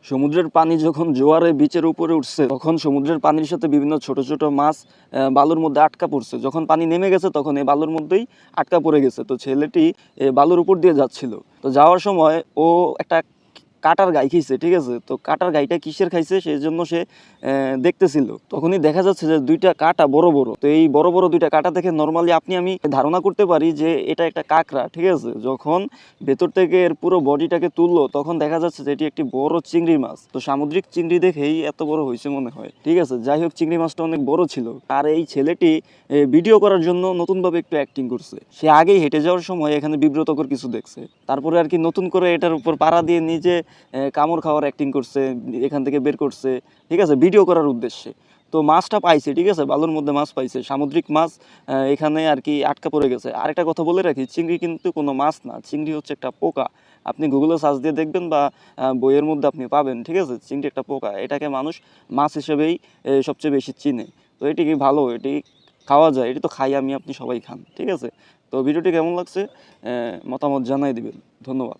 সমুদ্রের পানি যখন জোয়ারে বিচের উপরে উঠছে তখন সমুদ্রের পানির সাথে বিভিন্ন ছোট ছোট মাছ বালুর মধ্যে আটকা পড়ছে। যখন পানি নেমে গেছে তখন এই বালুর মধ্যেই আটকা পড়ে গেছে। তো ছেলেটি বালুর উপর দিয়ে যাচ্ছিল, তো যাওয়ার সময় ও একটা কাটার গাই খাইছে, ঠিক আছে। তো কাটার গাইটা কিসের খাইছে সেই জন্য সে দেখতেছিল। তখনই দেখা যাচ্ছে যে দুইটা কাটা বড় বড়। তো এই বড় বড় দুইটা কাটা দেখে নর্মালি আপনি আমি ধারণা করতে পারি যে এটা একটা কাঁকড়া, ঠিক আছে। যখন ভেতর থেকে এর পুরো বডিটাকে তুললো তখন দেখা যাচ্ছে যে এটি একটি বড় চিংড়ি মাছ। তো সামুদ্রিক চিংড়ি দেখেই এত বড় হয়েছে মনে হয়, ঠিক আছে। যাই হোক, চিংড়ি মাছটা অনেক বড় ছিল। আর এই ছেলেটি ভিডিও করার জন্য নতুনভাবে একটু অ্যাক্টিং করছে। সে আগেই হেঁটে যাওয়ার সময় এখানে বিব্রতকর কিছু দেখছে, তারপরে আর কি নতুন করে এটার উপর পাড়া দিয়ে নিজে কামড় খাওয়ার অ্যাক্টিং করছে, এখান থেকে বের করছে, ঠিক আছে, ভিডিও করার উদ্দেশ্যে। তো মাছটা পাইছে, ঠিক আছে, বালুর মধ্যে মাছ পাইছে, সামুদ্রিক মাছ এখানে আর কি আটকা পড়ে গেছে। আরেকটা কথা বলে রাখি, চিংড়ি কিন্তু কোনো মাছ না, চিংড়ি হচ্ছে একটা পোকা। আপনি গুগলে সার্চ দিয়ে দেখবেন বা বইয়ের মধ্যে আপনি পাবেন, ঠিক আছে। চিংড়ি একটা পোকা, এটাকে মানুষ মাছ হিসেবেই সবচেয়ে বেশি চিনে। তো এটি কি ভালো, এটি খাওয়া যায়, এটি তো খাই আমি আপনি সবাই খান, ঠিক আছে। তো ভিডিওটি কেমন লাগছে মতামত জানাই দিবেন। ধন্যবাদ।